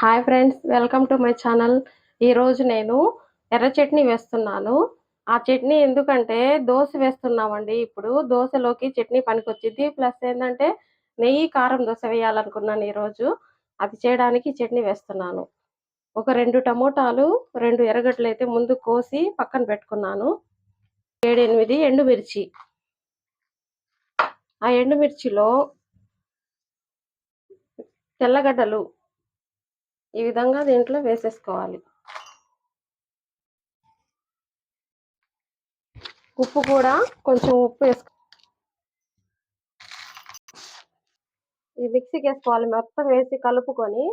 Hi friends, welcome to my channel. ఈరోజు నేను ఎర్ర చట్నీ వేస్తున్నాను. ఆ చట్నీ ఎందుకంటే దోస వేస్తున్నామండి. ఇప్పుడు దోసలోకి చట్నీ పనికొచ్చిద్ది. ప్లస్ ఏందంటే నెయ్యి, కారం దోస వేయాలనుకున్నాను ఈరోజు. అది చేయడానికి చట్నీ వేస్తున్నాను. ఒక 2 టమోటాలు, 2 ఎర్రగడ్డలైతే ముందు కోసి పక్కన పెట్టుకున్నాను. 7, 8 ఎండుమిర్చి. ఆ ఎండుమిర్చిలో తెల్లగడ్డలు ఈ విధంగా దీంట్లో వేసేసుకోవాలి. ఉప్పు కూడా కొంచెం ఉప్పు ఈ మిక్సీకి వేసుకోవాలి. మొత్తం వేసి కలుపుకొని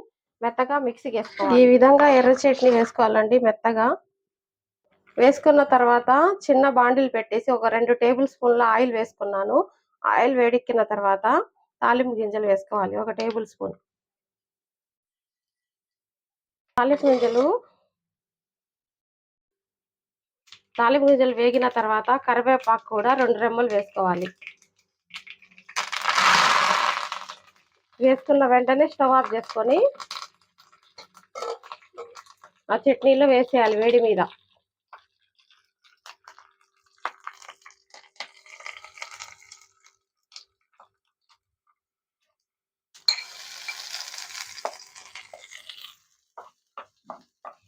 మెత్తగా మిక్సీకి వేసుకోవాలి. ఈ విధంగా ఎర్ర చట్నీ వేసుకోవాలండి. మెత్తగా వేసుకున్న తర్వాత చిన్న బాండిల్ పెట్టేసి ఒక 2 టేబుల్ స్పూన్ల ఆయిల్ వేసుకున్నాను. ఆయిల్ వేడెక్కిన తర్వాత తాలింపు గింజలు వేసుకోవాలి. 1 టేబుల్ స్పూన్ తాలింపు గింజలు వేగిన తర్వాత కరివేపాకు కూడా 2 రెమ్మలు వేసుకోవాలి. వేసుకున్న వెంటనే స్టవ్ ఆఫ్ చేసుకొని ఆ చట్నీలో వేసేయాలి వేడి మీద.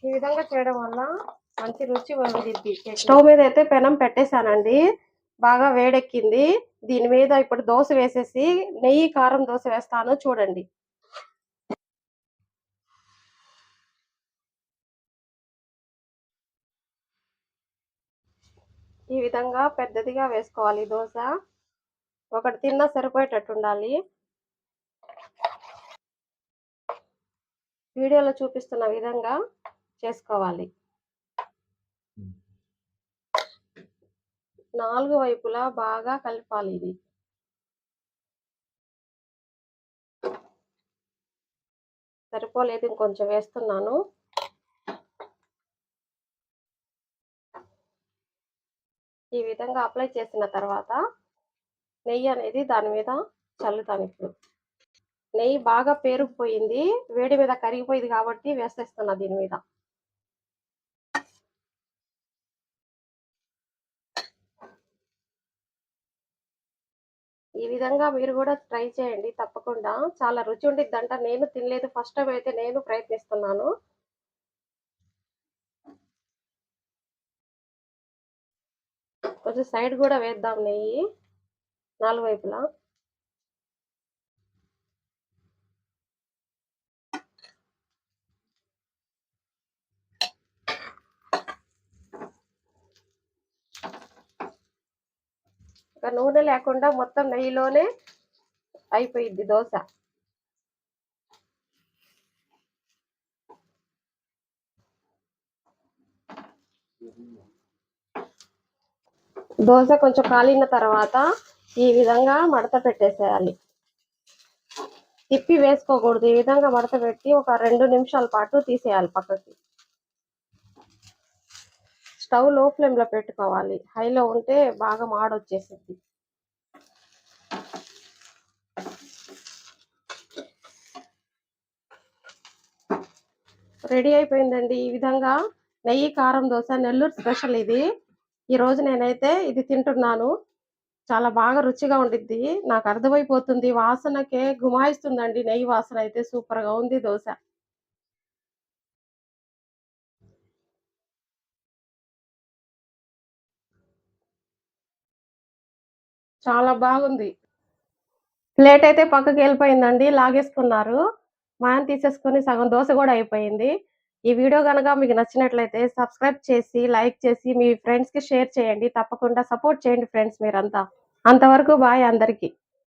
ఈ విధంగా చేయడం వల్ల మంచి రుచి వండిద్ది. స్టవ్ మీద అయితే పెనం పెట్టేశానండి. బాగా వేడెక్కింది. దీని మీద ఇప్పుడు దోశ వేసేసి నెయ్యి కారం దోశ వేస్తాను, చూడండి. ఈ విధంగా పెద్దదిగా వేసుకోవాలి దోశ. ఒకటి తిన్నా సరిపోయేటట్టు ఉండాలి. వీడియోలో చూపిస్తున్న విధంగా చేసుకోవాలి. 4 వైపులా బాగా కలపాలి. ఇది సరిపోలేదు, ఇంకొంచెం వేస్తున్నాను. ఈ విధంగా అప్లై చేసిన తర్వాత నెయ్యి అనేది దాని మీద చల్లుతాను. ఇప్పుడు నెయ్యి బాగా పేరుకుపోయింది, వేడి మీద కరిగిపోయింది కాబట్టి వేసేస్తున్నా దీని మీద. ఈ విధంగా మీరు కూడా ట్రై చేయండి తప్పకుండా. చాలా రుచి ఉండిద్దంట. నేను తినలేదు, ఫస్ట్ టైం అయితే నేను ప్రయత్నిస్తున్నాను. కొంచెం సైడ్ కూడా వేద్దాం నెయ్యి 4 వైపులా. ఇక నూనె లేకుండా మొత్తం నెయ్యిలోనే అయిపోయిద్ది దోశ. దోశ కొంచెం కాలిన తర్వాత ఈ విధంగా మడత పెట్టేసేయాలి. తిప్పి వేసుకోకూడదు. ఈ విధంగా మడత పెట్టి ఒక 2 నిమిషాల పాటు తీసేయాలి పక్కకి. స్టవ్ లో ఫ్లేమ్లో పెట్టుకోవాలి. హైలో ఉంటే బాగా మాడొచ్చేసింది. రెడీ అయిపోయిందండి. ఈ విధంగా నెయ్యి కారం దోశ నెల్లూరు స్పెషల్ ఇది. ఈరోజు నేనైతే ఇది తింటున్నాను. చాలా బాగా రుచిగా ఉండిద్ది. నాకు అర్థమైపోతుంది, వాసనకే గుమాయిస్తుందండి. నెయ్యి వాసన అయితే సూపర్గా ఉంది దోశ. చాలా బాగుంది. ప్లేట్ అయితే పక్కకి వెళ్ళిపోయిందండి, లాగేసుకున్నారు. మా ఆయన తీసేసుకొని సగం దోశ కూడా అయిపోయింది. ఈ వీడియో కనుక మీకు నచ్చినట్లయితే సబ్స్క్రైబ్ చేసి, లైక్ చేసి మీ ఫ్రెండ్స్కి షేర్ చేయండి. తప్పకుండా సపోర్ట్ చేయండి ఫ్రెండ్స్ మీరంతా. అంతవరకు బాయ్ అందరికీ.